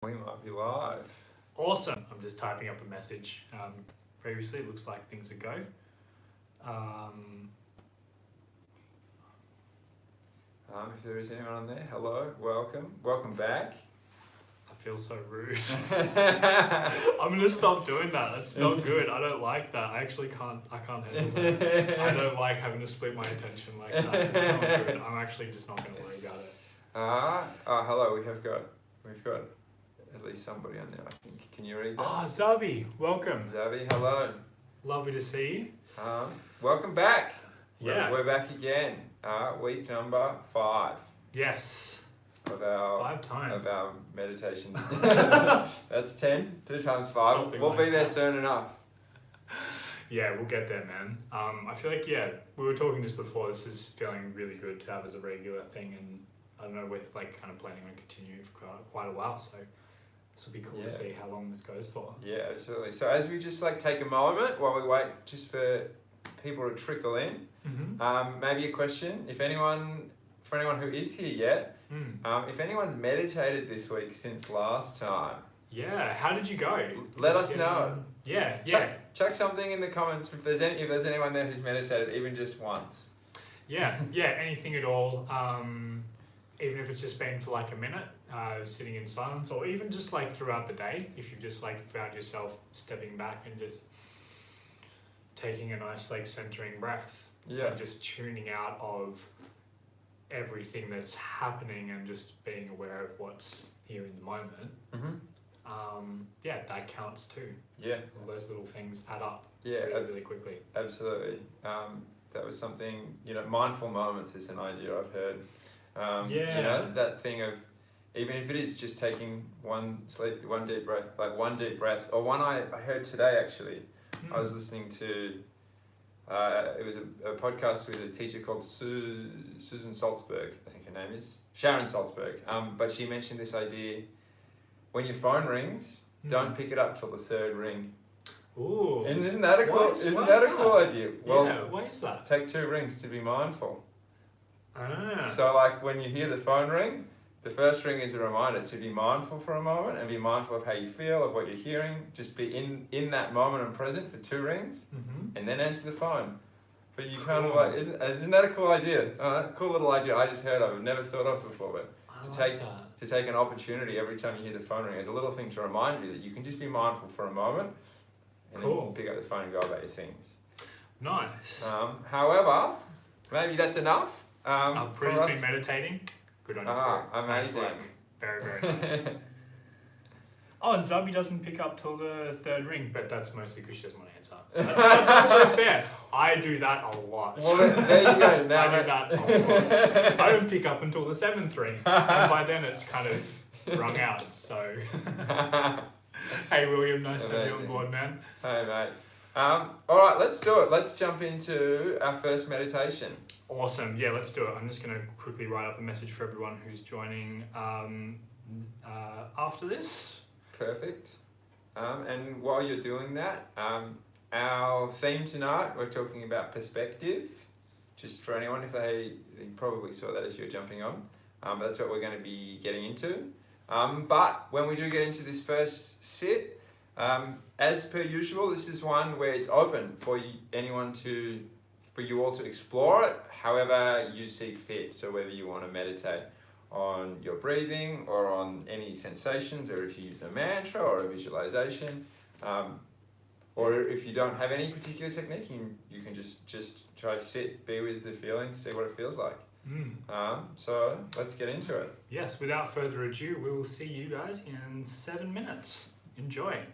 We might be live. Awesome. I'm just typing up a message. Previously, it looks like things are go. If there is anyone on there, hello, welcome back. I feel so rude. I'm gonna stop doing that. That's not good. I don't like that. I can't handle that. I don't like having to split my attention like that. It's not good. I'm actually just not gonna worry about it. Hello. We've got at least somebody on there. I think. Can you read that? Zabi, welcome. Zabi, hello. Lovely to see you. Welcome back. Yeah. We're back again. Week number 5. Yes. Of our 5 times. Of our meditation. That's 10. 2 times 5. Something we'll like be there that. soon enough. Yeah, we'll get there, man. I feel like, we were talking just before, this is feeling really good to have as a regular thing, and I don't know, we're like kind of planning on continuing for quite a while, so this will be cool to see how long this goes for. Yeah, absolutely. So as we just like take a moment while we wait just for people to trickle in, maybe a question, for anyone who is here yet, if anyone's meditated this week since last time. Yeah, how did you go? Let us know. Yeah. Chuck something in the comments if there's anyone there who's meditated even just once. Yeah, anything at all. Even if it's just been for like a minute, sitting in silence, or even just like throughout the day, if you've just like found yourself stepping back and just taking a nice like centering breath, and just tuning out of everything that's happening and just being aware of what's here in the moment. That counts too. Yeah, all those little things add up. Really quickly. Absolutely. That was something, mindful moments is an idea I've heard. That thing of, even if it is just taking one deep breath, or one I heard today actually. I was listening to, it was a podcast with a teacher called Susan Salzberg, I think her name is, Sharon Salzberg, but she mentioned this idea, when your phone rings, don't pick it up till the 3rd ring. Ooh. And isn't that a cool idea? Well, why is that? Take 2 rings to be mindful. Ah. So like when you hear the phone ring, the first ring is a reminder to be mindful for a moment and be mindful of how you feel, of what you're hearing. Just be in that moment and present for 2 rings, and then answer the phone. But you kind of like, isn't that a cool idea? Cool little idea I just heard of, I've never thought of before, but to take an opportunity every time you hear the phone ring as a little thing to remind you that you can just be mindful for a moment, and then pick up the phone and go about your things. Nice. However, maybe that's enough. Prue's been meditating. Good on you. Amazing. Nice, very, very nice. And Zabi doesn't pick up till the 3rd ring, but that's mostly because she doesn't want to answer. That's also fair. I do that a lot. Well, there you go. Now I do that a lot. I don't pick up until the 7th ring, and by then it's kind of rung out. So, hey William, nice to have you on board, man. Hey mate. All right, let's do it. Let's jump into our first meditation. Awesome. Yeah, let's do it. I'm just going to quickly write up a message for everyone who's joining after this. Perfect. And while you're doing that, our theme tonight, we're talking about perspective. Just for anyone, if they probably saw that as you're jumping on. That's what we're going to be getting into. But when we do get into this first sit, as per usual, this is one where it's open for you all to explore it however you see fit. So whether you want to meditate on your breathing or on any sensations, or if you use a mantra or a visualization, or if you don't have any particular technique, you can just try to sit, be with the feeling, see what it feels like. So let's get into it. Yes, without further ado, we will see you guys in 7 minutes. Enjoy.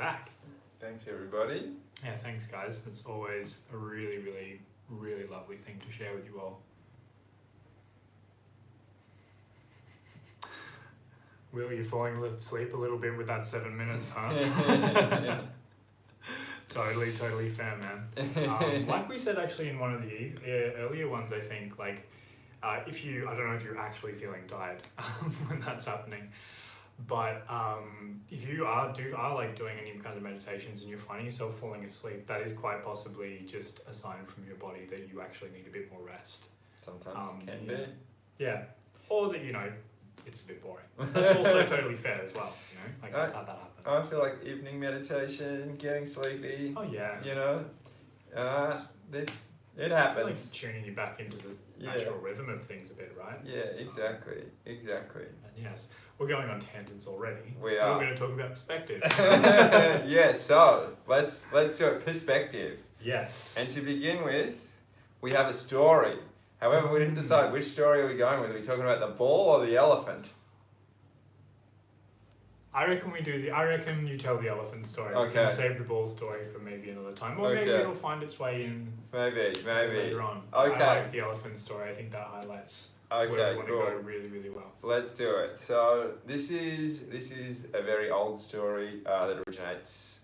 back. Thanks, everybody. Yeah, thanks, guys. It's always a really, really, really lovely thing to share with you all. Will, you falling asleep a little bit with that 7 minutes, huh? Totally fair, man. Like we said actually in one of the earlier ones, I think, like, I don't know if you're actually feeling tired when that's happening, but if you are like doing any kind of meditations and you're finding yourself falling asleep, that is quite possibly just a sign from your body that you actually need a bit more rest. Sometimes it can be. Yeah, or that, it's a bit boring. That's also totally fair as well, like that's how that happens. I feel like evening meditation, getting sleepy. Oh yeah. It happens. Like tuning you back into the natural rhythm of things a bit, right? Yeah, exactly. And yes, we're going on tangents already. We are. We're going to talk about perspective. Yeah, so let's do it. Perspective. Yes. And to begin with, we have a story. However, we didn't decide which story are we going with. Are we talking about the ball or the elephant? I reckon you tell the elephant story. Okay. We can save the ball story for maybe another time. Or maybe it'll find its way in Maybe. later on. Okay. I like the elephant story. I think that highlights where we want to go really, really well. Let's do it. So this is a very old story that originates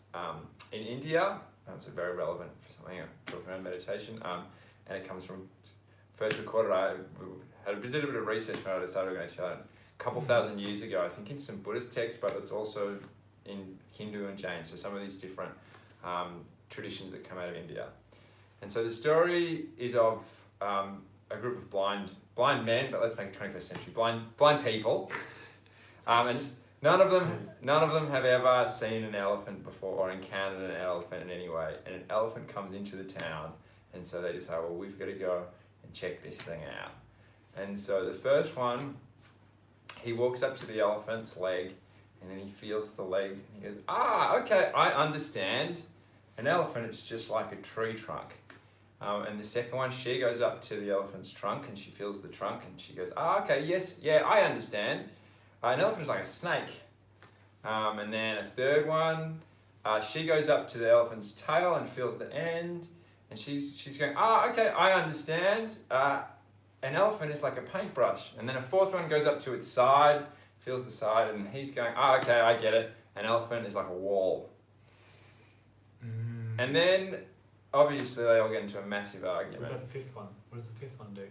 in India. So very relevant for something I'm talking about meditation. And it comes from first recorded. I did a bit of research when I decided we were going to tell it. A couple thousand years ago, I think in some Buddhist texts, but it's also in Hindu and Jain. So some of these different traditions that come out of India. And so the story is of a group of blind men, but let's make it 21st century blind people. And none of them have ever seen an elephant before or encountered an elephant in any way. And an elephant comes into the town, and so they decide, well, we've got to go and check this thing out. And so the first one, he walks up to the elephant's leg, and then he feels the leg, and he goes, okay, I understand. An elephant is just like a tree trunk. And the second one, she goes up to the elephant's trunk, and she feels the trunk, and she goes, okay, yes, yeah, I understand. An elephant is like a snake. And then a third one, she goes up to the elephant's tail and feels the end, and she's going, okay, I understand. An elephant is like a paintbrush. And then a fourth one goes up to its side, feels the side, and he's going, okay, I get it. An elephant is like a wall. And then, obviously, they all get into a massive argument. What about the fifth one? What does the fifth one do?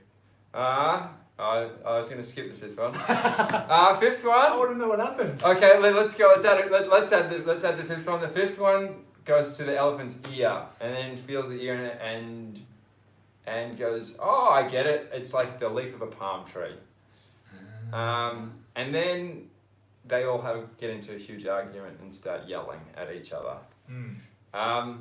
I was going to skip the fifth one. Fifth one? I want to know what happens. Okay, let's go. Let's add the fifth one. The fifth one goes to the elephant's ear, and then feels the ear and goes, I get it. It's like the leaf of a palm tree. And then they all get into a huge argument and start yelling at each other.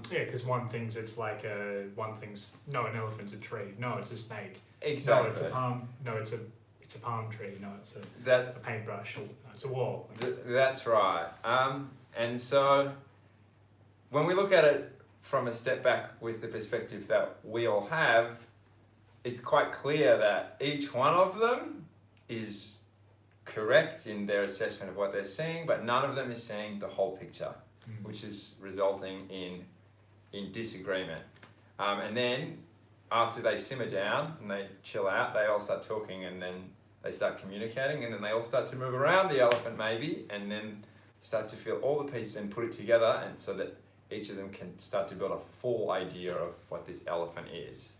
Because one thinks it's like an elephant's a tree. No, it's a snake. Exactly. No, it's a palm. No, it's a palm tree. No, it's a paintbrush. It's a wall. That's right. And so when we look at it from a step back with the perspective that we all have, it's quite clear that each one of them is correct in their assessment of what they're seeing, but none of them is seeing the whole picture, which is resulting in disagreement. And then after they simmer down and they chill out, they all start talking, and then they start communicating, and then they all start to move around the elephant maybe, and then start to feel all the pieces and put it together, and so that each of them can start to build a full idea of what this elephant is.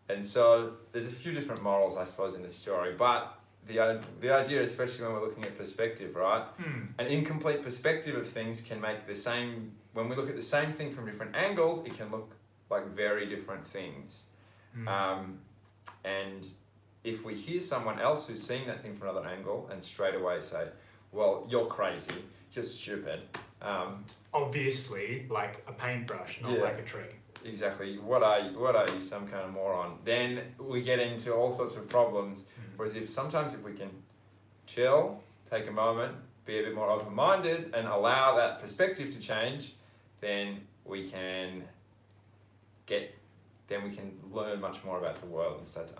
And so there's a few different morals, I suppose, in this story, but the idea, especially when we're looking at perspective, right? An incomplete perspective of things can make the same, when we look at the same thing from different angles, it can look like very different things. And if we hear someone else who's seeing that thing from another angle and straight away say, well, you're crazy, you're stupid. Obviously, like a paintbrush, not like a tree. Exactly. What are you, some kind of moron? Then we get into all sorts of problems. Whereas if we can chill, take a moment, be a bit more open-minded, and allow that perspective to change, then we can learn much more about the world and start to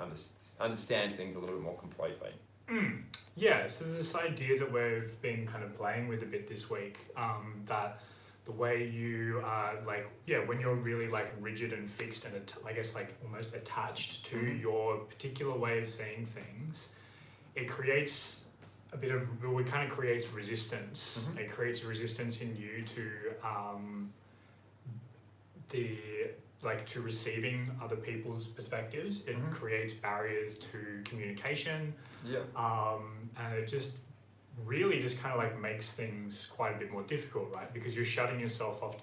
understand things a little bit more completely. Yeah, so there's this idea that we've been kind of playing with a bit this week, that the way you when you're really like rigid and fixed and I guess like almost attached to your particular way of seeing things, it creates it kind of creates resistance. It creates resistance in you to receiving other people's perspectives. It creates barriers to communication. And it just really just kind of like makes things quite a bit more difficult, right? Because you're shutting yourself off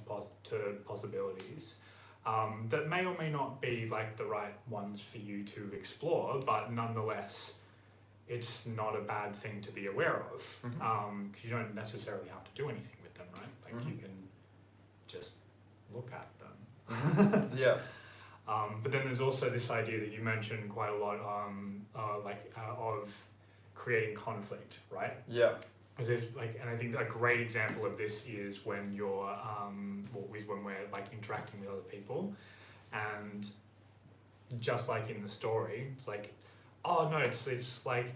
to possibilities that may or may not be like the right ones for you to explore, but nonetheless, it's not a bad thing to be aware of, because you don't necessarily have to do anything with them, right? Like you can just look at them. But then there's also this idea that you mentioned quite a lot, of creating conflict, right? Because and I think a great example of this is when you're, when we're like interacting with other people, and just like in the story, it's like, oh no, it's like,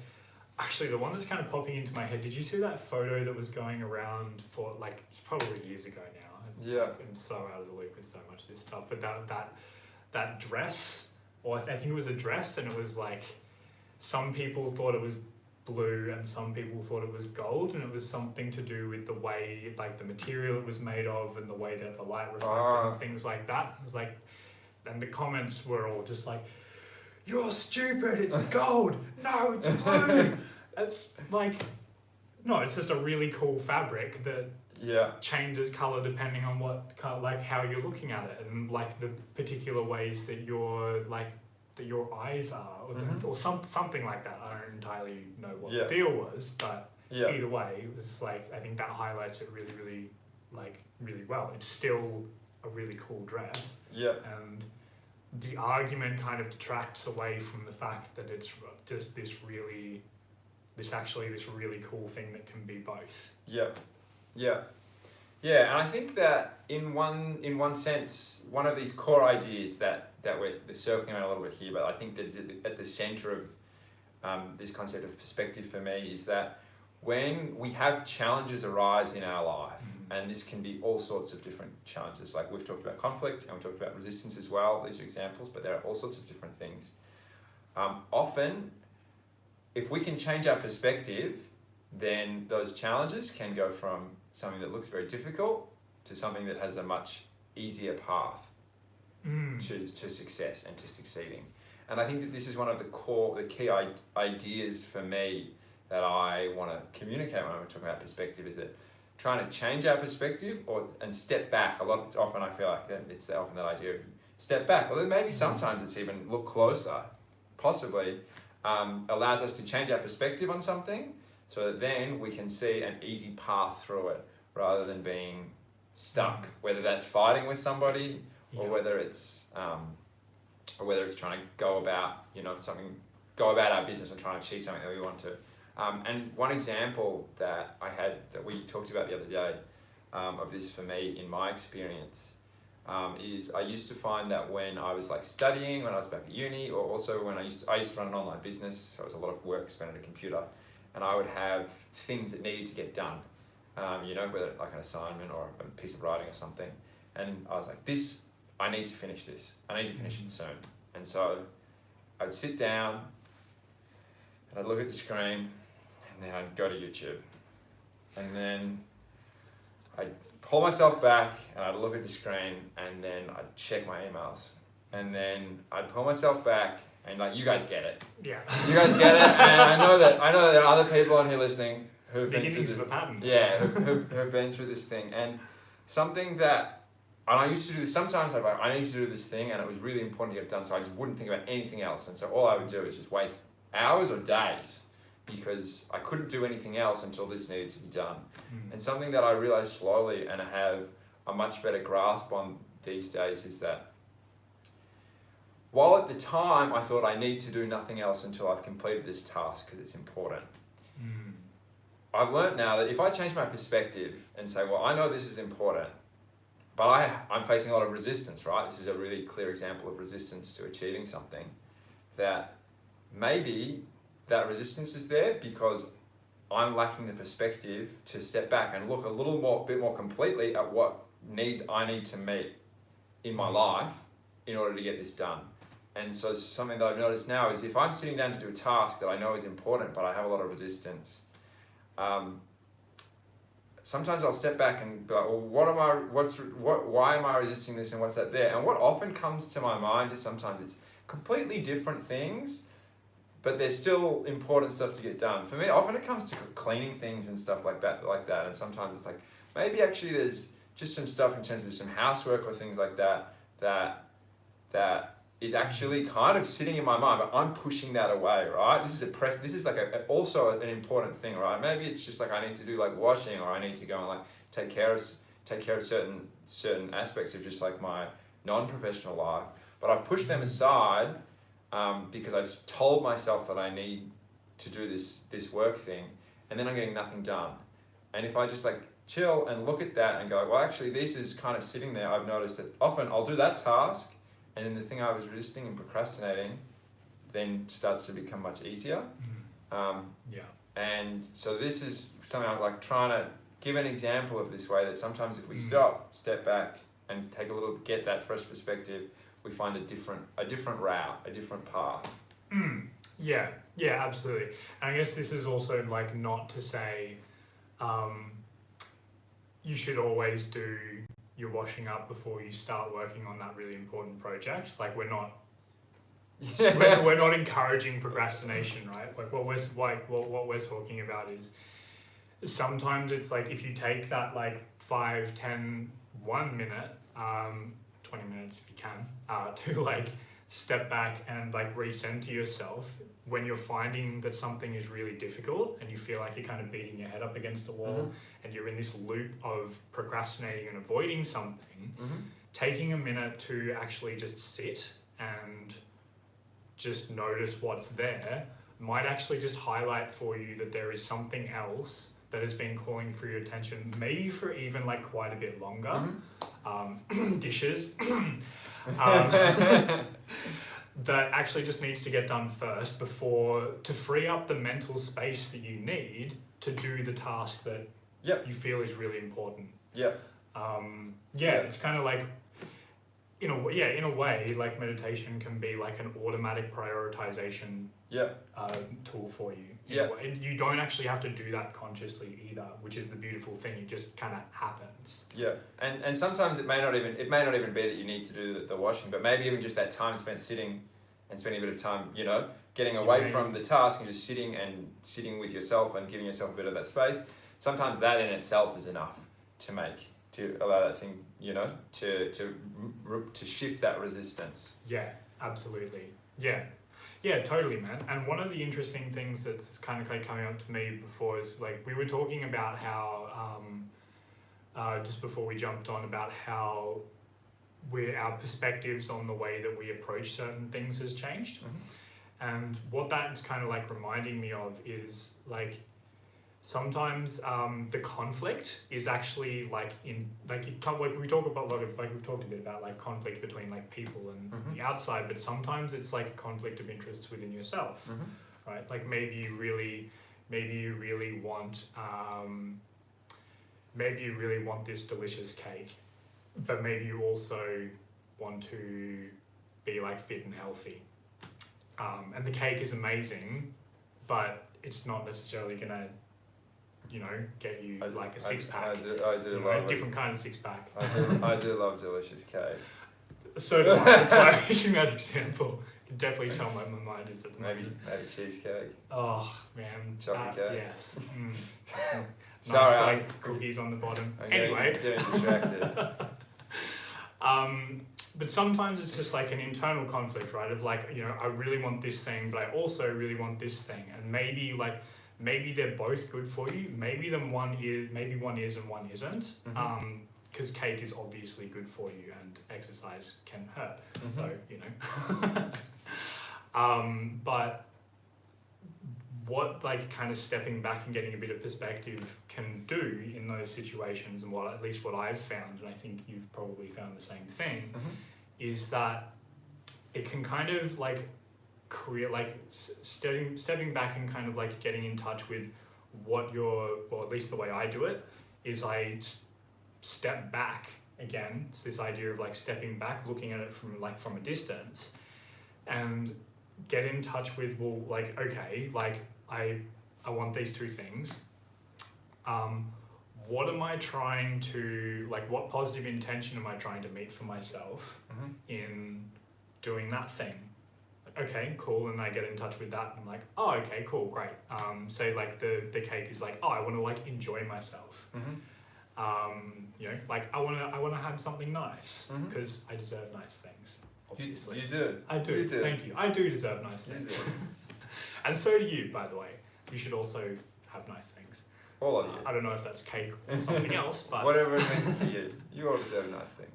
actually the one that's kind of popping into my head. Did you see that photo that was going around for like, it's probably years ago now? I'm so out of the loop with so much of this stuff, but that dress, or I think it was a dress, and it was like, some people thought it was blue and some people thought it was gold, and it was something to do with the way, like the material it was made of and the way that the light reflected and things like that. It was like, and the comments were all just like, "You're stupid, it's gold, no, it's blue." It's like, no, it's just a really cool fabric that changes color depending on how you're looking at it, and like the particular ways that your eyes are, or something like that. I don't entirely know what the deal was, but either way, it was like, I think that highlights it really, really, really well. It's still a really cool dress, and the argument kind of detracts away from the fact that it's just this really cool thing that can be both. And I think that in one sense, one of these core ideas that we're circling around a little bit here, but I think that's at the center of this concept of perspective for me, is that when we have challenges arise in our life, and this can be all sorts of different challenges, like we've talked about conflict and we talked about resistance as well, these are examples, but there are all sorts of different things. Often, if we can change our perspective, then those challenges can go from something that looks very difficult to something that has a much easier path to success and to succeeding. And I think that this is one of the key ideas for me that I want to communicate when I'm talking about perspective, is that trying to change our perspective and step back. Often I feel like it's often that idea of step back. Or maybe sometimes it's even look closer, possibly, allows us to change our perspective on something, so that then we can see an easy path through it rather than being stuck, whether that's fighting with somebody or whether it's trying to go about our business or trying to achieve something that we want to. And one example that I had that we talked about the other day of this for me in my experience is I used to find that when I was like studying, when I was back at uni, or also when I used to run an online business, so it was a lot of work spent at a computer, and I would have things that needed to get done, whether like an assignment or a piece of writing or something, and I was like, I need to finish this. I need to finish it soon. And so I'd sit down and I'd look at the screen, and then I'd go to YouTube, and then I'd pull myself back and I'd look at the screen, and then I'd check my emails, and then I'd pull myself back. And like, you guys get it. Yeah. You guys get it, and I know that there are other people on here listening who've been through of a pattern. Yeah, who've been through this thing, and something that, and I used to do this. Sometimes I'd like, I need to do this thing, and it was really important to get it done, so I just wouldn't think about anything else, and so all I would do is just waste hours or days because I couldn't do anything else until this needed to be done. And something that I realized slowly and I have a much better grasp on these days is that, while at the time I thought I need to do nothing else until I've completed this task because it's important, I've learnt now that if I change my perspective and say, well, I know this is important, but I'm facing a lot of resistance, right? This is a really clear example of resistance to achieving something, that maybe that resistance is there because I'm lacking the perspective to step back and look a bit more completely at what needs I need to meet in my life in order to get this done. And so something that I've noticed now is if I'm sitting down to do a task that I know is important, but I have a lot of resistance, sometimes I'll step back and be like, well, why am I resisting this and what's that there? And what often comes to my mind is sometimes it's completely different things, but there's still important stuff to get done. For me, often it comes to cleaning things and stuff like that. And sometimes it's like, maybe actually there's just some stuff in terms of some housework or things like that is actually kind of sitting in my mind, but I'm pushing that away, right? This is like also an important thing, right? Maybe it's just like I need to do like washing, or I need to go and like take care of certain aspects of just like my non-professional life, but I've pushed them aside because I've told myself that I need to do this work thing, and then I'm getting nothing done. And if I just like chill and look at that and go, well, actually this is kind of sitting there, I've noticed that often I'll do that task, and then the thing I was resisting and procrastinating then starts to become much easier. And so this is something I'm like trying to give an example of this way, that sometimes if we step back and get that fresh perspective, we find a different route, a different path. Yeah, absolutely. And I guess this is also like not to say you should always do your washing up before you start working on that really important project. Like we're not encouraging procrastination, right? Like what we're talking about is sometimes it's like if you take that like 5, 10, 1 minute, 20 minutes if you can, to like step back and like recenter yourself when you're finding that something is really difficult and you feel like you're kind of beating your head up against the wall and you're in this loop of procrastinating and avoiding something, taking a minute to actually just sit and just notice what's there might actually just highlight for you that there is something else that has been calling for your attention, maybe for even like quite a bit longer. Dishes. That actually just needs to get done first to free up the mental space that you need to do the task that you feel is really important. It's kind of like in a way like meditation can be like an automatic prioritization tool for you. You don't actually have to do that consciously either, which is the beautiful thing. It just kind of happens. And sometimes it may not even be that you need to do the washing, but maybe even just that time spent sitting and spending a bit of time, getting away from the task and just sitting with yourself and giving yourself a bit of that space. Sometimes that in itself is enough to allow that thing, to shift that resistance. Yeah, absolutely. Yeah, totally, man. And one of the interesting things that's kind of like coming up to me before is like we were talking about how just before we jumped on about how our perspectives on the way that we approach certain things has changed. And what that is kind of like reminding me of is like sometimes the conflict is actually like we talk about we've talked a bit about like conflict between like people and the outside, but sometimes it's like a conflict of interests within yourself, right? Like maybe you really want this delicious cake, but maybe you also want to be like fit and healthy, and the cake is amazing, but it's not necessarily gonna get you like a six-pack. I do love a different kind of six-pack. I do love delicious cake. So do I. That's why I'm using that example. You can definitely tell my mind is at the moment. Maybe cheesecake. Oh man, chocolate cake. Yes. Sorry, nice, like cookies on the bottom. Anyway, getting distracted. But sometimes it's just like an internal conflict, right? Of like, I really want this thing, but I also really want this thing, and maybe they're both good for you. Maybe one is and one isn't. Because cake is obviously good for you and exercise can hurt. So, but what like kind of stepping back and getting a bit of perspective can do in those situations, and at least what I've found, and I think you've probably found the same thing, is that it can kind of like stepping back and kind of like getting in touch with what your, or at least the way I do it, is I step back again. It's this idea of like stepping back, looking at it from a distance, and get in touch with, well, like, okay, like I want these two things. What am I trying to, like, what positive intention am I trying to meet for myself in doing that thing? Okay, cool. And I get in touch with that. And I'm like, oh, okay, cool, great. Say like the cake is like, oh, I want to like enjoy myself. You know, like I want to have something nice because I deserve nice things. Obviously, you do. I do. You do. Thank you. I do deserve nice things. And so do you, by the way. You should also have nice things. All of you. I don't know if that's cake or something else, but whatever it means for you. You all deserve nice things.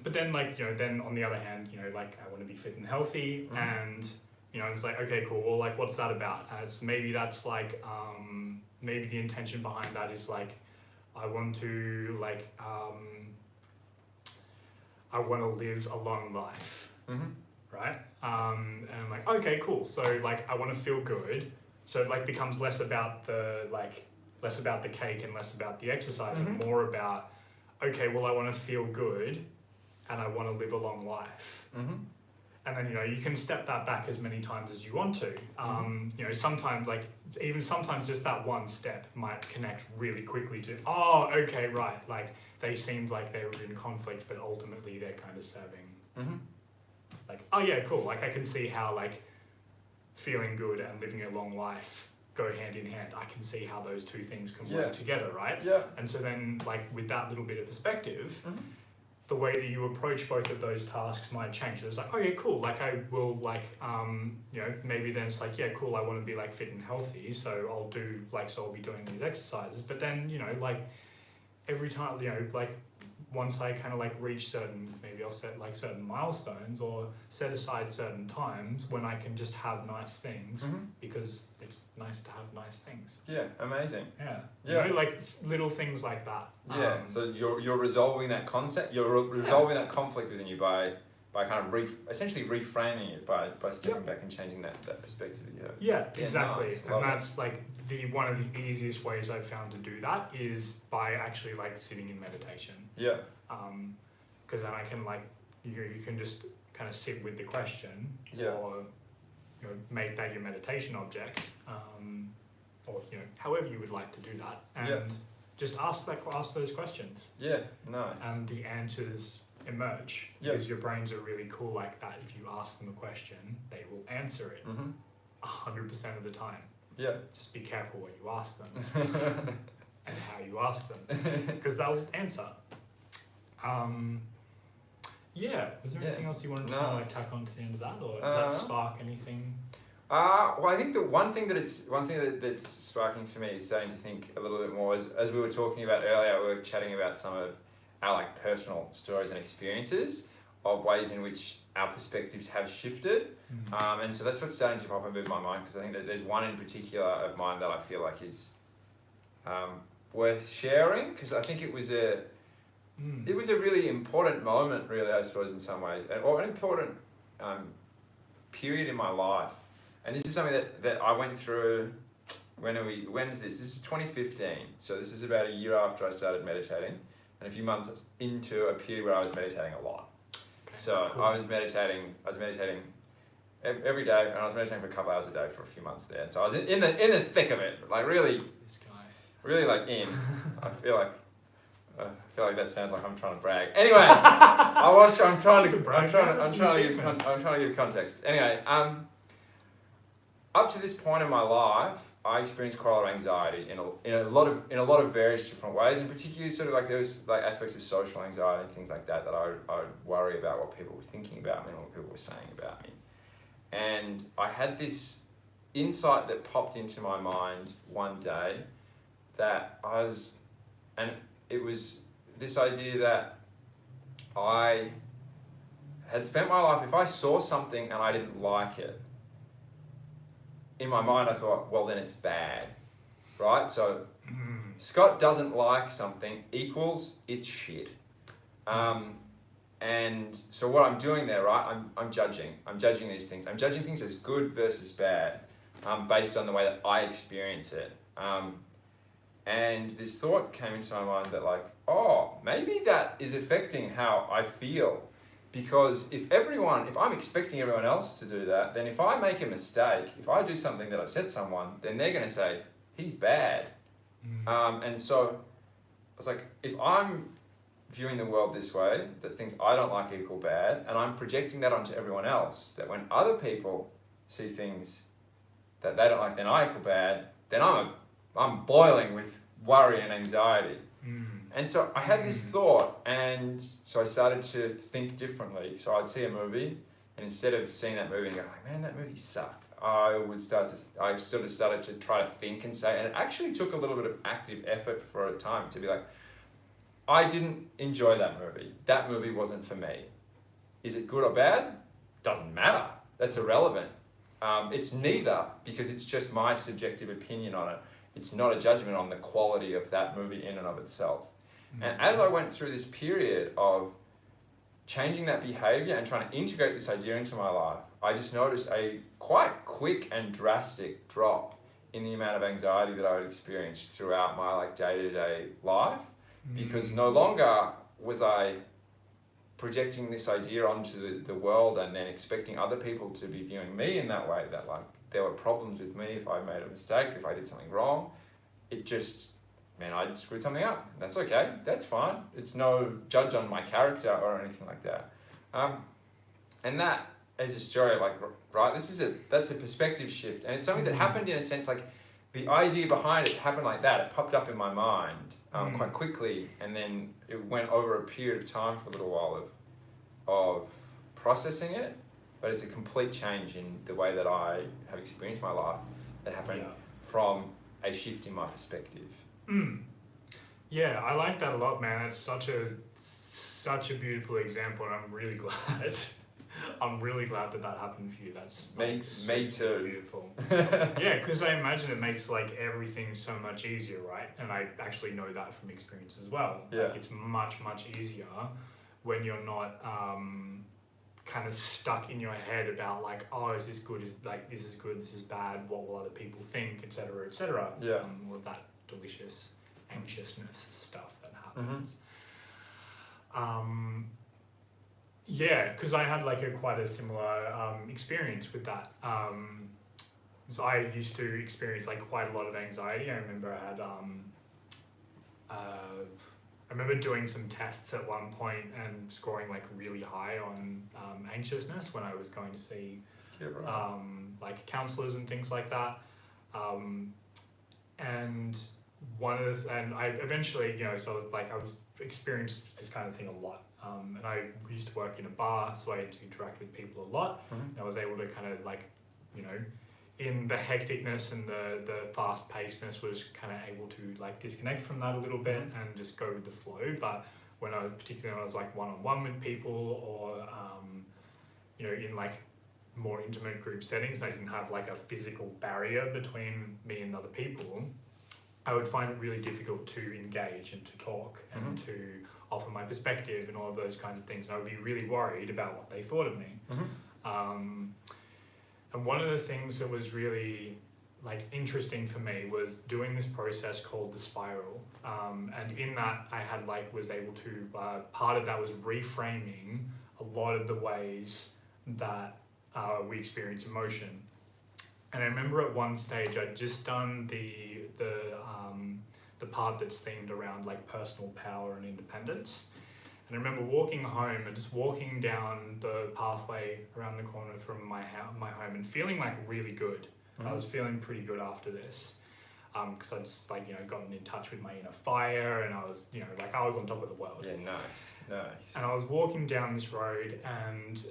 But then, like, you know, then on the other hand, you know, like I want to be fit and healthy, and you know, it's like, okay, cool. Well, like, what's that about? As maybe that's like, maybe the intention behind that is like, I want to like, I want to live a long life, right? And I'm like, okay, cool. So like, I want to feel good. So it like becomes less about the cake and less about the exercise, and more about, okay, well, I want to feel good and I want to live a long life. And then, you know, you can step that back as many times as you want to. You know, sometimes, like, even sometimes just that one step might connect really quickly to, oh, okay, right. Like, they seemed like they were in conflict, but ultimately they're kind of serving. Like, oh, yeah, cool. Like, I can see how, like, feeling good and living a long life go hand in hand. I can see how those two things can work together, right? Yeah. And so then, like, with that little bit of perspective, the way that you approach both of those tasks might change. So it's like, oh yeah, cool. Like I will like, you know, maybe then it's like, yeah, cool. I want to be like fit and healthy. So I'll do like, so I'll be doing these exercises. But then, you know, like every time, you know, like once I kind of like reach certain, maybe I'll set like certain milestones or set aside certain times when I can just have nice things because it's nice to have nice things. Yeah, amazing. Yeah. You know, like little things like that. Yeah, so you're resolving that concept, you're resolving that conflict within you by kind of essentially reframing it by stepping back and changing that perspective that you have. Yeah, exactly. Nice. And that's like one of the easiest ways I've found to do that is by actually like sitting in meditation. Yeah. Because then I can like, you can just kind of sit with the question or, you know, make that your meditation object, or, you know, however you would like to do that, and just ask those questions. Yeah, nice. And the answers emerge because your brains are really cool like that. If you ask them a question, they will answer it 100% of the time. Yeah. Just be careful what you ask them and how you ask them, because they'll answer. Was there anything else you wanted to like tack on to the end of that, or does that spark anything? Well, I think the one thing that's sparking for me is starting to think a little bit more, as we were talking about earlier, we were chatting about some of our like personal stories and experiences of ways in which our perspectives have shifted. And so that's what's starting to pop up in my mind, because I think that there's one in particular of mine that I feel like is worth sharing, because I think it was a really important moment, really, I suppose, in some ways, or an important period in my life. And this is something that I went through, when is this? This is 2015. So this is about a year after I started meditating, and a few months into a period where I was meditating a lot. Okay, so cool. I was meditating every day, and I was meditating for a couple hours a day for a few months there. And so I was in the thick of it, like really, this guy, really like in. I feel like that sounds like I'm trying to brag. Anyway, I'm trying to give context. Anyway, up to this point in my life, I experienced quite a lot of anxiety in a lot of various different ways, and particularly sort of like there was like aspects of social anxiety and things like that I would worry about what people were thinking about me and what people were saying about me. And I had this insight that popped into my mind one day it was this idea that I had spent my life, if I saw something and I didn't like it, in my mind I thought, well, then it's bad, right? So Scott doesn't like something equals it's shit. And so what I'm doing there, right? I'm judging. I'm judging these things. I'm judging things as good versus bad, based on the way that I experience it. And this thought came into my mind that like, oh, maybe that is affecting how I feel. Because if I'm expecting everyone else to do that, then if I make a mistake, if I do something that upsets someone, then they're going to say, he's bad. And so I was like, if I'm viewing the world this way, that things I don't like equal bad, and I'm projecting that onto everyone else, that when other people see things that they don't like, then I equal bad, then I'm boiling with worry and anxiety. And so I had this thought, and so I started to think differently. So I'd see a movie, and instead of seeing that movie and going, man, that movie sucked, I sort of started to try to think and say, and it actually took a little bit of active effort for a time to be like, I didn't enjoy that movie. That movie wasn't for me. Is it good or bad? Doesn't matter. That's irrelevant. It's neither, because it's just my subjective opinion on it. It's not a judgment on the quality of that movie in and of itself. And as I went through this period of changing that behavior and trying to integrate this idea into my life, I just noticed a quite quick and drastic drop in the amount of anxiety that I would experience throughout my like day-to-day life, because no longer was I projecting this idea onto the world and then expecting other people to be viewing me in that way, that like there were problems with me if I made a mistake, if I did something wrong. It just, man, I screwed something up. That's okay. That's fine. It's no judge on my character or anything like that. And that is a story, like, right, that's a perspective shift. And it's something that happened in a sense, like the idea behind it happened like that. It popped up in my mind quite quickly, and then it went over a period of time for a little while of processing it. But it's a complete change in the way that I have experienced my life that happened from a shift in my perspective. Yeah, I like that a lot, man. It's such a beautiful example, and I'm really glad. I'm really glad that happened for you. That's me too. Beautiful. Yeah, because I imagine it makes like everything so much easier, right? And I actually know that from experience as well. Yeah. Like it's much easier when you're not kind of stuck in your head about like, oh, is this good? Is like this is good? This is bad? What will other people think? Etc. Etc. Yeah. All of that delicious anxiousness stuff that happens. Yeah, because I had like quite a similar experience with that. So I used to experience like quite a lot of anxiety. I remember I had I remember doing some tests at one point and scoring like really high on anxiousness when I was going to see like counselors and things like that. And I eventually, so like I was experienced this kind of thing a lot. And I used to work in a bar, so I had to interact with people a lot. And I was able to kind of like, in the hecticness and the fast pacedness, was kind of able to like disconnect from that a little bit and just go with the flow. But particularly when I was like one-on-one with people, or in like more intimate group settings, I didn't have like a physical barrier between me and other people, I would find it really difficult to engage and to talk and to offer my perspective and all of those kinds of things. And I would be really worried about what they thought of me. And one of the things that was really like interesting for me was doing this process called the spiral. And in that I had was able to, part of that was reframing a lot of the ways that we experience emotion. And I remember at one stage I'd just done the part that's themed around like personal power and independence. And I remember walking home and just walking down the pathway around the corner from my home and feeling like really good. I was feeling pretty good after this, because I just gotten in touch with my inner fire, and I was I was on top of the world. Yeah, nice. And I was walking down this road and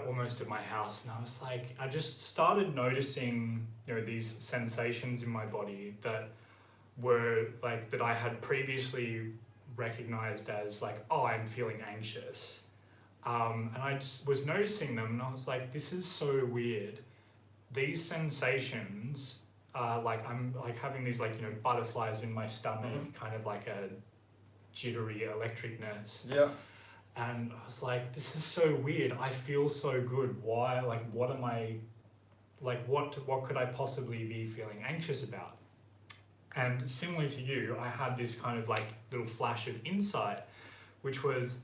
almost at my house, and I was like, I just started noticing these sensations in my body that were that I had previously recognized as oh, I'm feeling anxious, and I just was noticing them, and I was like, this is so weird. These sensations are I'm having these butterflies in my stomach, kind of like a jittery electricness. Yeah. And I was like, this is so weird. I feel so good. Why? Like, what am I, like, what could I possibly be feeling anxious about? And similar to you, I had this kind of like little flash of insight, which was,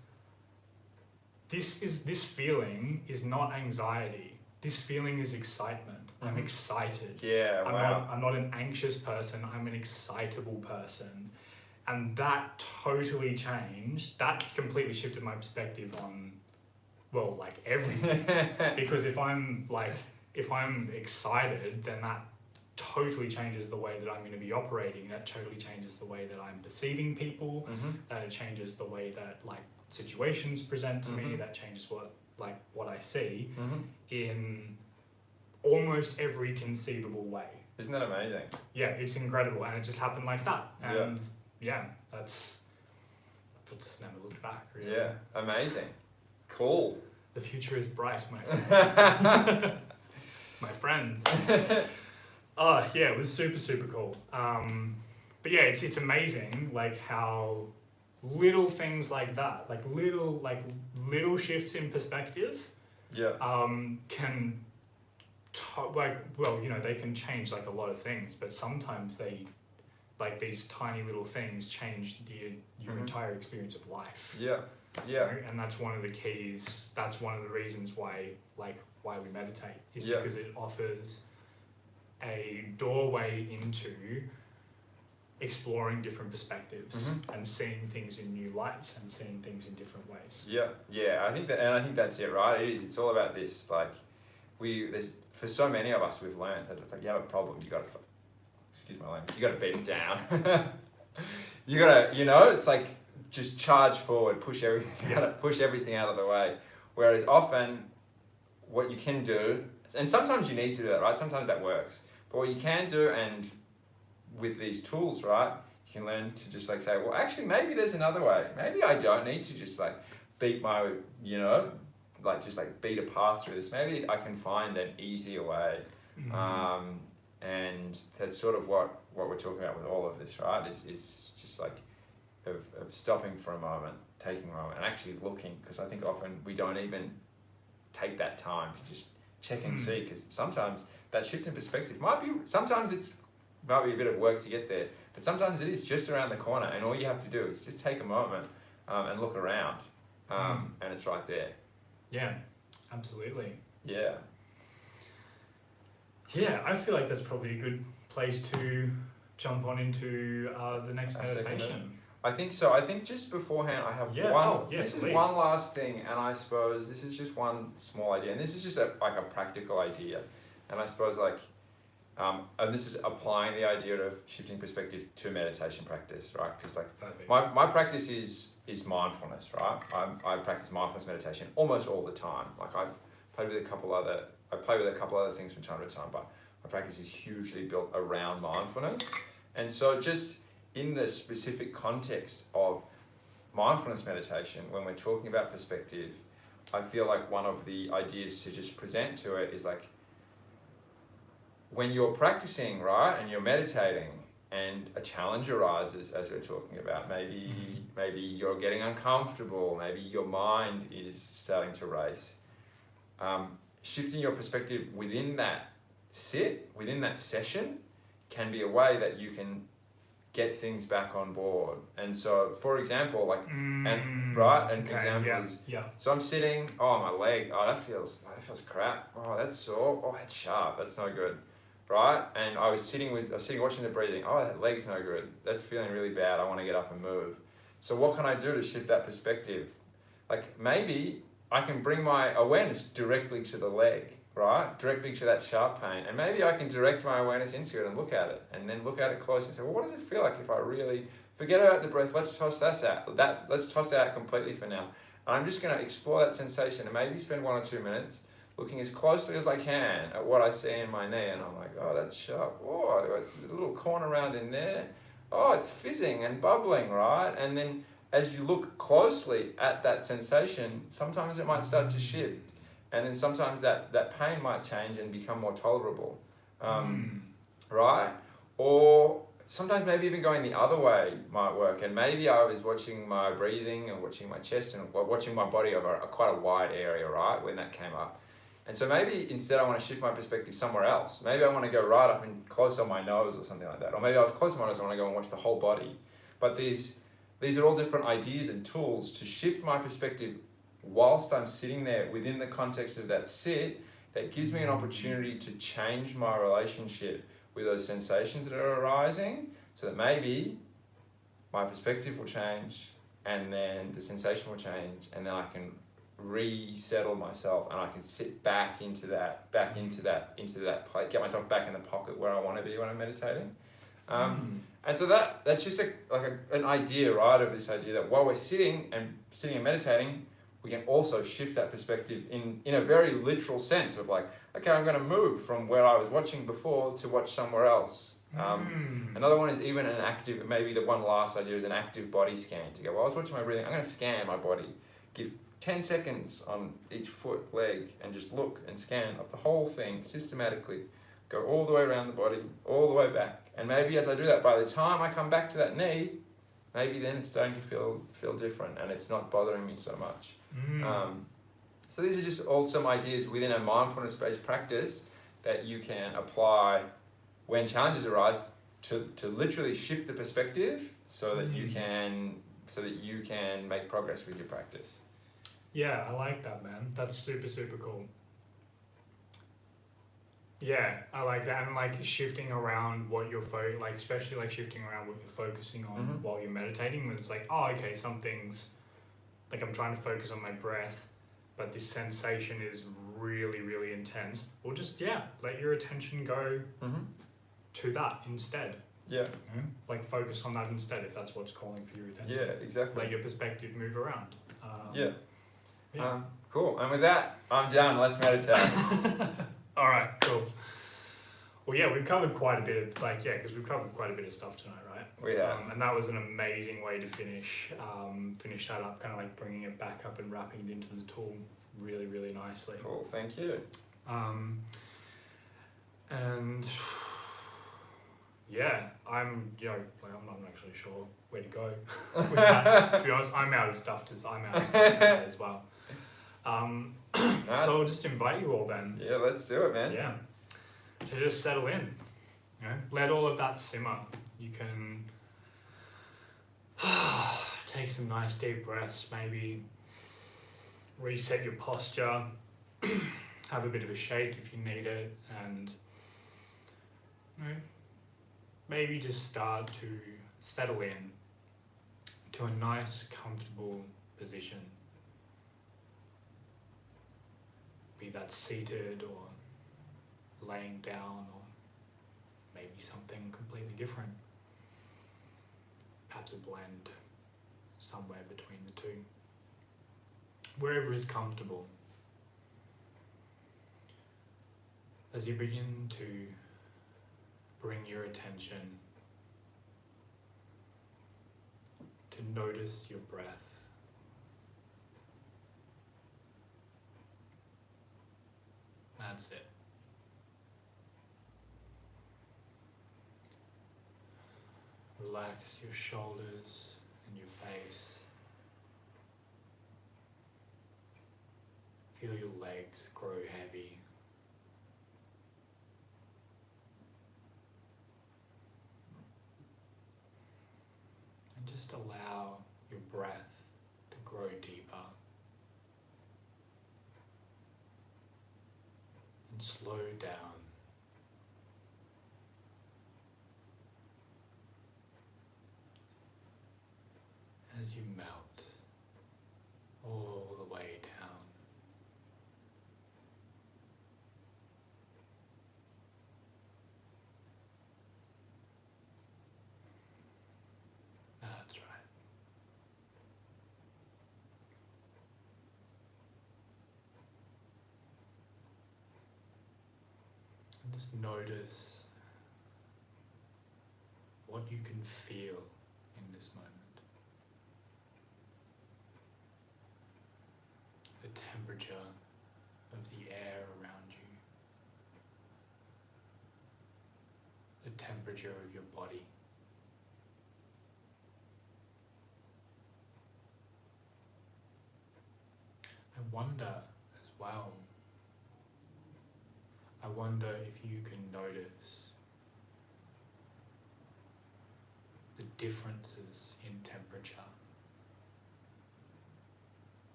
this feeling is not anxiety. This feeling is excitement. I'm Mhm. excited. Yeah, wow. I'm not an anxious person. I'm an excitable person. And that totally changed. That completely shifted my perspective on, well, like everything. Because if I'm excited, then that totally changes the way that I'm going to be operating. That totally changes the way that I'm perceiving people. It changes the way that like situations present to me. That changes what I see in almost every conceivable way. Isn't that amazing? Yeah, it's incredible, and it just happened like that. And that's just never looked back. Really. Yeah, amazing. Cool. The future is bright, my friends. My friends. Oh yeah, it was super cool. But yeah, it's amazing like how little things like that, like little shifts in perspective, can they can change like a lot of things, but sometimes they, like these tiny little things change your entire experience of life. Yeah. Right? And that's one of the keys. That's one of the reasons why we meditate is because it offers a doorway into exploring different perspectives and seeing things in new lights and seeing things in different ways. I think that's it, right? It is. It's all about this. Like, for so many of us, we've learned that it's like you have a problem, you got to, excuse my language, you got to beat it down. You got to, it's like just charge forward, push everything out of the way. Whereas often, what you can do, and sometimes you need to do that, right? Sometimes that works. But what you can do, and with these tools, right, you can learn to just like say, well, actually, maybe there's another way. Maybe I don't need to just like beat my, just like beat a path through this. Maybe I can find an easier way. And that's sort of what we're talking about with all of this, right? Is just like of stopping for a moment, taking a moment, and actually looking, because I think often we don't even take that time to just check and see, because sometimes that shift in perspective might be a bit of work to get there, but sometimes it is just around the corner, and all you have to do is just take a moment and look around, and it's right there. Yeah, absolutely. Yeah, I feel like that's probably a good place to jump on into the next meditation. I think so. I think just beforehand, I have please. One last thing, and I suppose this is just one small idea, and this is just a practical idea, and I suppose and this is applying the idea of shifting perspective to meditation practice, right? Because my practice is mindfulness, right? I practice mindfulness meditation almost all the time. Like I play with a couple other things from time to time, but my practice is hugely built around mindfulness, and so just in the specific context of mindfulness meditation, when we're talking about perspective, I feel like one of the ideas to just present to it is like, when you're practicing, right, and you're meditating, and a challenge arises, as we're talking about, maybe you're getting uncomfortable, maybe your mind is starting to race. Shifting your perspective within that session, can be a way that you can get things back on board. And so, for example, so I'm sitting, my leg, that feels crap. That's sore. That's sharp. That's no good, right? And I was sitting watching the breathing. That leg's no good. That's feeling really bad. I want to get up and move. So what can I do to shift that perspective? Like maybe I can bring my awareness directly to the leg, right? Directly to that sharp pain. And maybe I can direct my awareness into it and look at it, and then look at it close and say, well, what does it feel like if I really forget about the breath? Let's toss that out. Let's toss that out completely for now. And I'm just going to explore that sensation and maybe spend 1 or 2 minutes looking as closely as I can at what I see in my knee. And I'm like, that's sharp. It's a little corner around in there. It's fizzing and bubbling, right? And then as you look closely at that sensation, sometimes it might start to shift. And then sometimes that pain might change and become more tolerable, right? Or sometimes maybe even going the other way might work. And maybe I was watching my breathing and watching my chest and watching my body over quite a wide area, right, when that came up. And so maybe instead I want to shift my perspective somewhere else. Maybe I want to go right up and close on my nose or something like that. Or maybe I was close on my nose, I want to go and watch the whole body. But these are all different ideas and tools to shift my perspective whilst I'm sitting there within the context of that sit, that gives me an opportunity to change my relationship with those sensations that are arising, so that maybe my perspective will change and then the sensation will change, and then I can resettle myself and I can sit back into that place, get myself back in the pocket where I want to be when I'm meditating. And so that's just an idea, right, of this idea that while we're sitting and meditating, we can also shift that perspective in a very literal sense of like, okay, I'm going to move from where I was watching before to watch somewhere else. Another one is even an active, maybe the one last idea is an active body scan. To go, while I was watching my breathing, I'm going to scan my body, give 10 seconds on each foot, leg, and just look and scan up the whole thing systematically. Go all the way around the body, all the way back. And maybe as I do that, by the time I come back to that knee, maybe then it's starting to feel different and it's not bothering me so much. So these are just all some ideas within a mindfulness-based practice that you can apply when challenges arise to literally shift the perspective so that you can make progress with your practice. Yeah, I like that, man. That's super, super cool. Yeah, I like that. And like shifting around what you're especially like shifting around what you're focusing on while you're meditating, when it's like, oh, okay, some things, like I'm trying to focus on my breath, but this sensation is really, really intense. Or just, let your attention go to that instead. Yeah. Like focus on that instead if that's what's calling for your attention. Yeah, exactly. Let your perspective move around. Cool. And with that, I'm done. Let's meditate. All right, cool. Well, yeah, we've covered quite a bit of, because we've covered quite a bit of stuff tonight, right? We have. And that was an amazing way to finish that up, kind of like bringing it back up and wrapping it into the tool really, really nicely. Cool, thank you. And yeah, I'm not actually sure where to go with that. To be honest, I'm out of stuff to say as well. So I'll just invite you all then. Yeah, let's do it, man. Yeah. To just settle in. Let all of that simmer. You can take some nice deep breaths, maybe reset your posture, have a bit of a shake if you need it, and maybe just start to settle in to a nice, comfortable position. Be that seated or laying down or maybe something completely different. Perhaps a blend somewhere between the two. Wherever is comfortable. As you begin to bring your attention to notice your breath. That's it. Relax your shoulders and your face. Feel your legs grow heavy. And just allow your breath to grow deeper. And slow down. As you melt all the way down. That's right. And just notice what you can feel in this moment. The temperature of the air around you. The temperature of your body. I wonder as well, I wonder if you can notice the differences in temperature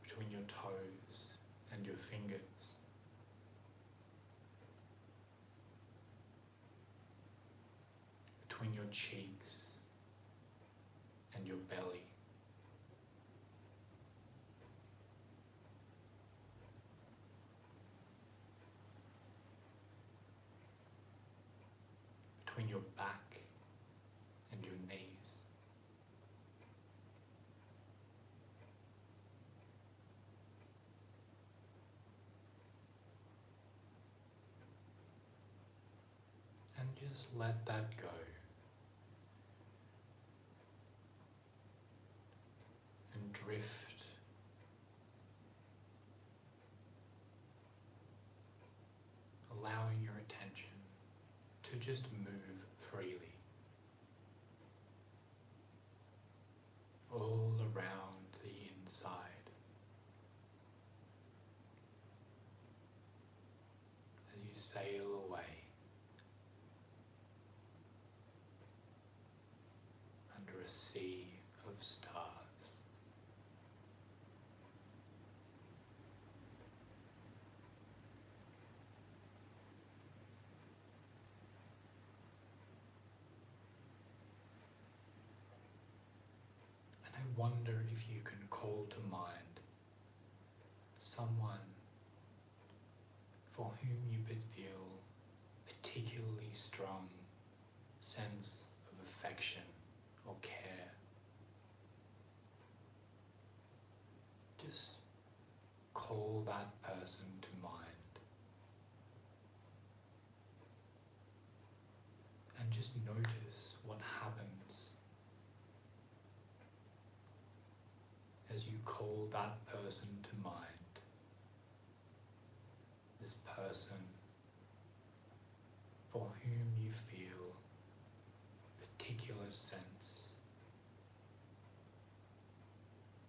between your toes and your fingers. Between your cheeks and your belly. Between your back and your knees. And just let that go. And drift allowing your attention to just move freely all around the inside. As you sail away under a sea of stars. And I wonder if you can call to mind someone for whom you could feel particularly strong sense of affection or care. Just call that person to mind and just notice what happens as you call that person to mind. This person for whom you feel particular sense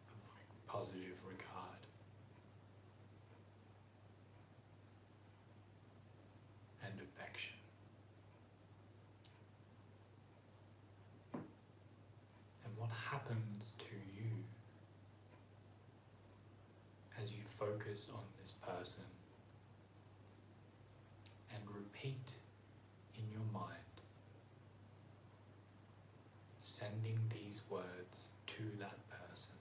of positive regard and affection. And what happens to you as you focus on this person and repeat in your mind, sending these words to that person.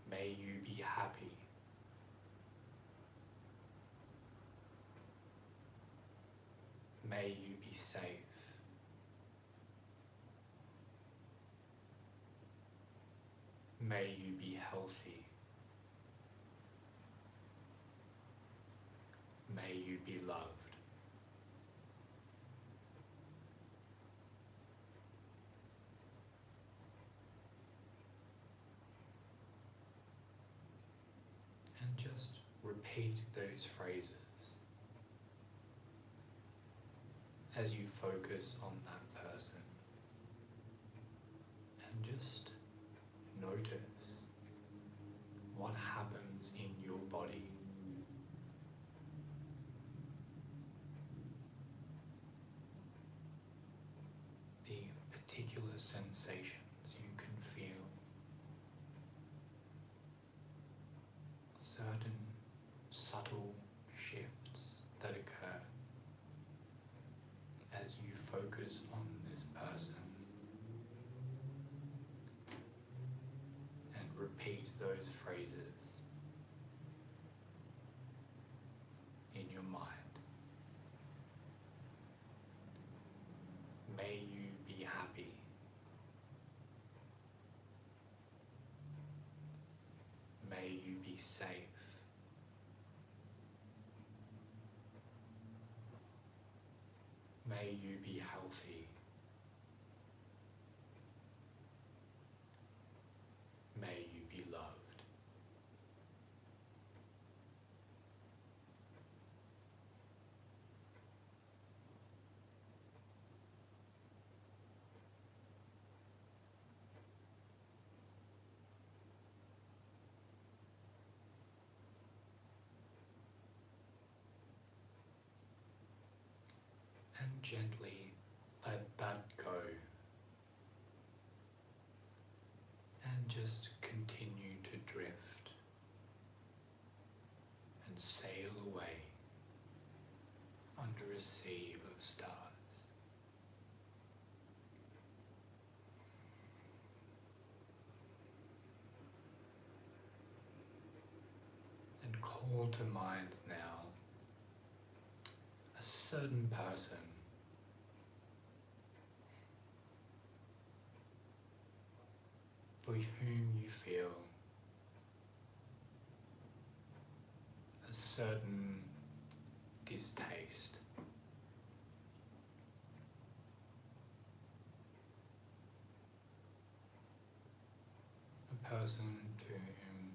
May you be happy. May you be safe. May you be healthy. May you be loved. And just repeat those phrases as you focus on that person. And just notice what happens in your body. The particular sensations you can feel. Certain subtle shifts that occur as you focus on this person and repeat those phrases in your mind. May you be happy. May you be safe. May you be healthy. May you be loved. And gently let that go. And just continue to drift and sail away under a sea of stars. And call to mind now a certain person for whom you feel a certain distaste. A person to whom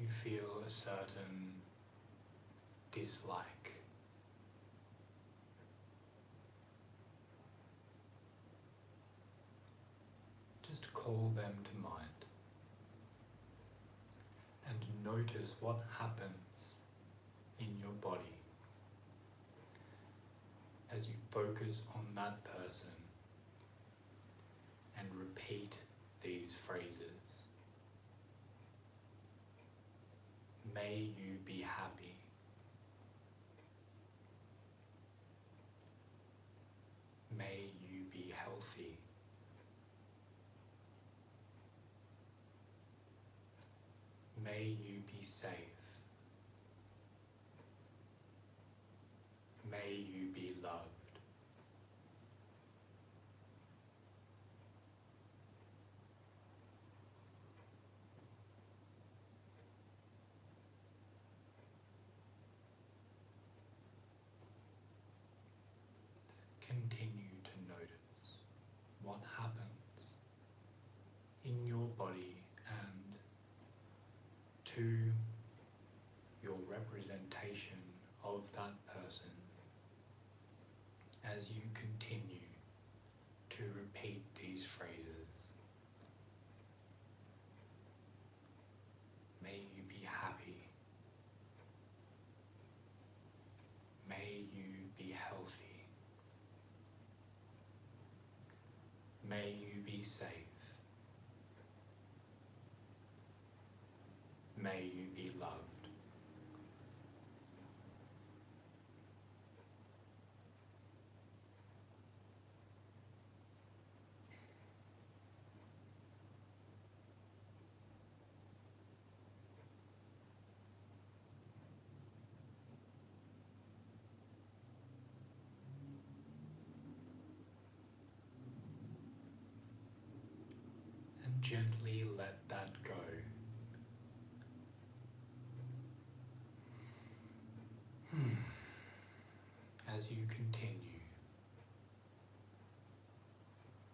you feel a certain dislike. Just call them to mind and notice what happens in your body as you focus on that person and repeat these phrases. May you be happy. May you be healthy. May you be safe. May you be loved. Continue to notice what happens in your body and to your representation of that person as you continue to repeat these phrases. May you be happy. May you be healthy. May you be safe. May you be loved. And gently let that go. As you continue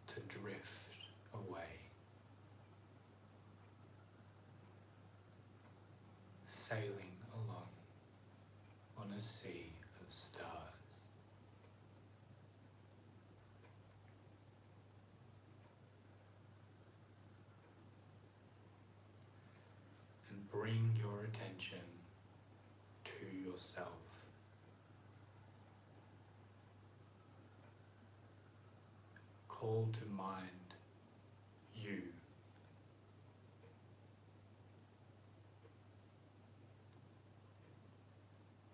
to drift away, sailing along on a sea of stars. And bring your attention to yourself. Call to mind you.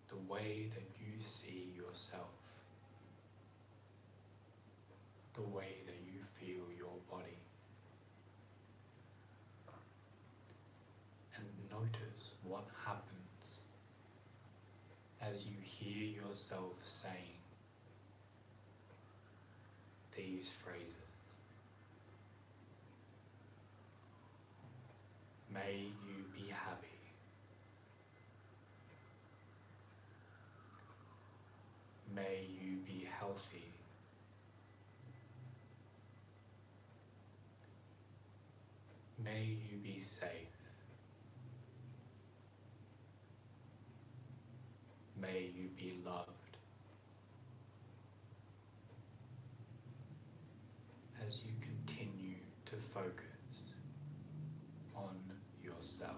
The way that you see yourself. The way that you feel your body. And notice what happens as you hear yourself saying these phrases. May you be happy. May you be healthy. May you be safe. May you be loved. As you continue to focus on yourself.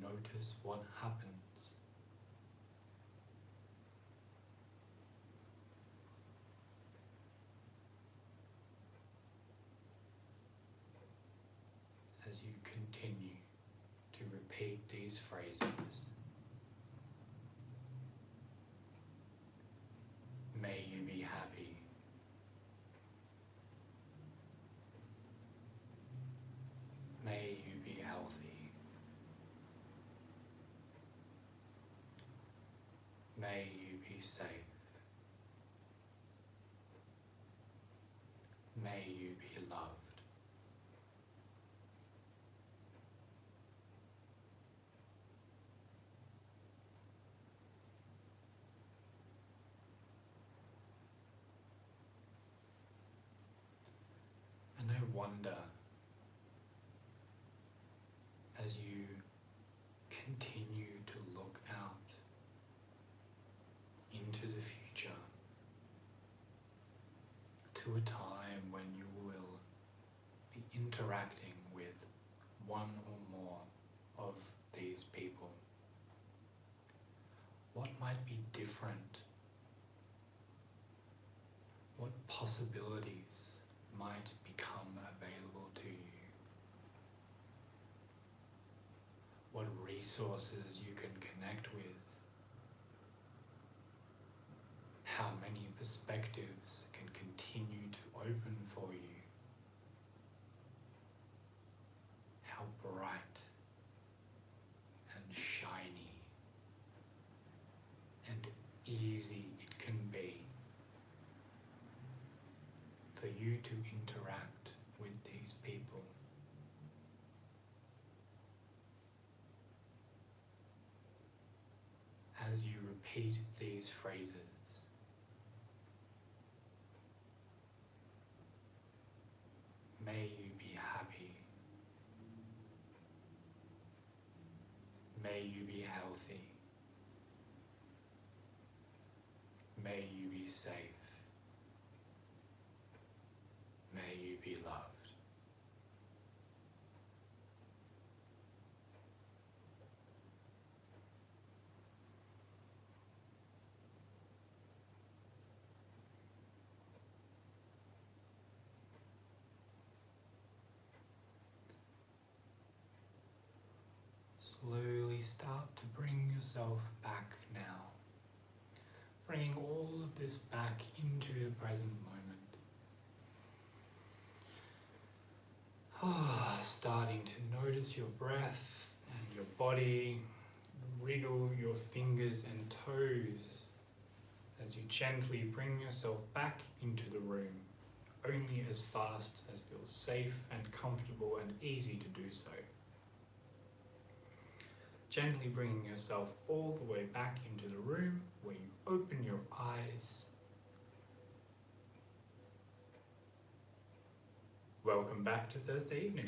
notice what happens. As you continue to repeat these phrases, may you be happy. May you be healthy. May you be safe. May you be loved. And I wonder, as you continue to look out into the future, to a time when you will be interacting with one or more of these people, what might be different? What possibilities might become available to you? What resources you can connect with? How many perspectives can continue to open for you? How bright and shiny and easy it can be for you to interact with these people. As you repeat these phrases, may you be happy. May you be healthy. May you be safe. May you be loved. Slowly start to bring yourself back now, bringing all of this back into the present moment. Starting to notice your breath and your body, wriggle your fingers and toes as you gently bring yourself back into the room, only as fast as feels safe and comfortable and easy to do so. Gently bringing yourself all the way back into the room where you open your eyes. Welcome back to Thursday evening.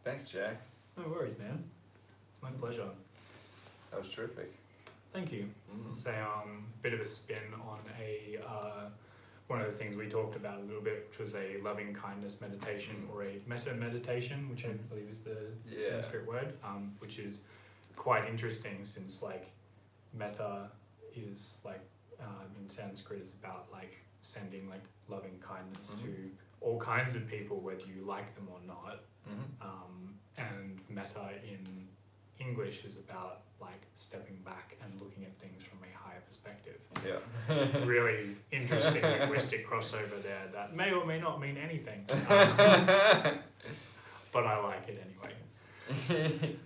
Thanks, Jack. No worries, man. It's my pleasure. That was terrific. Thank you. It's a bit of a spin on one of the things we talked about a little bit, which was a loving kindness meditation or a metta meditation, which I believe is the Sanskrit word, which is quite interesting since like metta is like in Sanskrit is about like sending like loving kindness to all kinds of people, whether you like them or not. And metta in English is about like stepping back and looking at things from a higher perspective. Yeah. Really interesting linguistic crossover there that may or may not mean anything. But I like it anyway.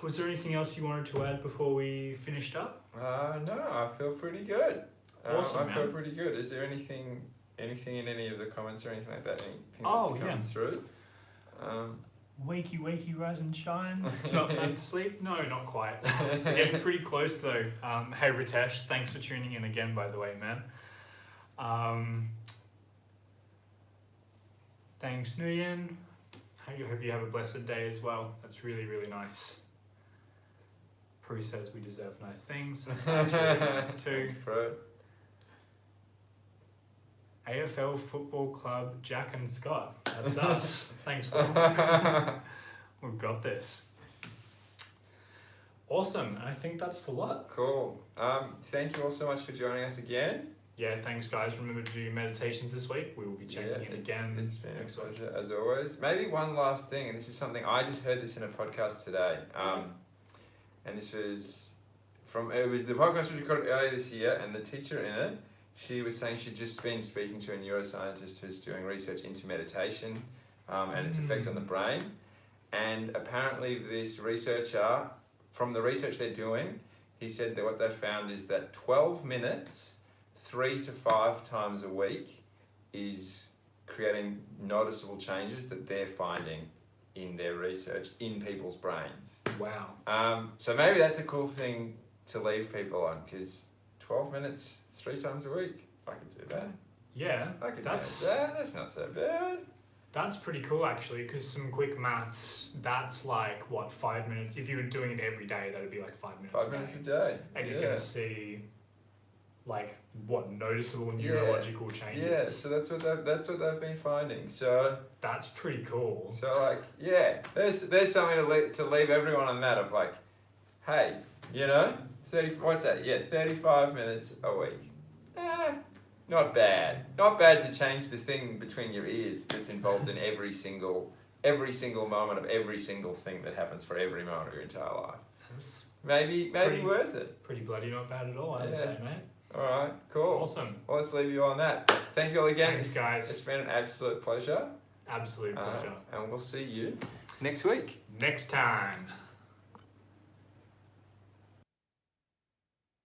Was there anything else you wanted to add before we finished up? No, I feel pretty good. Awesome, I feel pretty good. Is there anything in any of the comments or anything like that? Anything that's come through? Wakey, rise and shine. It's not time to sleep. No, not quite. We're getting pretty close though. Hey Ritesh, thanks for tuning in again, by the way, man. Thanks, Nguyen. I hope you have a blessed day as well. That's really, really nice. Prue says we deserve nice things. That's really nice too. AFL Football Club, Jack and Scott. That's us. Thanks, bro. We've got this. Awesome. I think that's the lot. Cool. Thank you all so much for joining us again. Yeah, thanks guys. Remember to do meditations this week. We will be checking in again. It's been a next week. pleasure as always. Maybe one last thing, and this is something I just heard this in a podcast today. And this was the podcast was recorded earlier this year, and the teacher in it, she was saying she'd just been speaking to a neuroscientist who's doing research into meditation and its effect on the brain. And apparently this researcher, from the research they're doing, he said that what they found is that 12 minutes, 3 to 5 times a week is creating noticeable changes that they're finding in their research in people's brains. Wow. So maybe that's a cool thing to leave people on, because 12 minutes 3 times a week, I could do that. Yeah, I could manage that. That's not so bad. That's pretty cool actually, because some quick maths, that's like, what, 5 minutes? If you were doing it every day, that would be like 5 minutes 5 minutes a day. And you're going to see, like, what, noticeable neurological changes. Yeah, so that's what they've been finding. So that's pretty cool. So like, yeah, there's something to leave everyone on that of like, hey, 35 minutes a week. Not bad. Not bad to change the thing between your ears that's involved in every single moment of every single thing that happens for every moment of your entire life. That's Maybe worth it. pretty bloody not bad at all, I would say, mate. Alright, cool. Awesome. Well, let's leave you on that. Thank you all again. Thanks, guys. It's been an absolute pleasure. Absolute pleasure. And we'll see you next week. Next time.